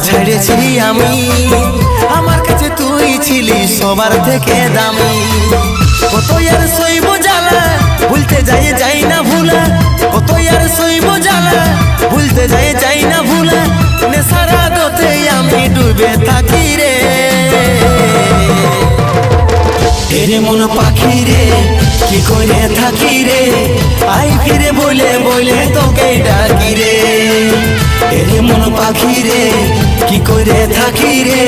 ছেড়েছি আমি, আমার কাছে তুই ছিলি সবার থেকে দামি। কত আর সইব জ্বালা, ভুলতে যাই না ভুলা, কত আর সইব জ্বালা, ভুলতে যাই না ভুলা, নেশার আদতে আমি ডুবে থাকি রে। এরে মন পাখি রে কি করে থাকি রে, আই ফিরে বলে বলে তোকে ডাকি রে। এরে মন পাখি রে কি করে থাকি রে,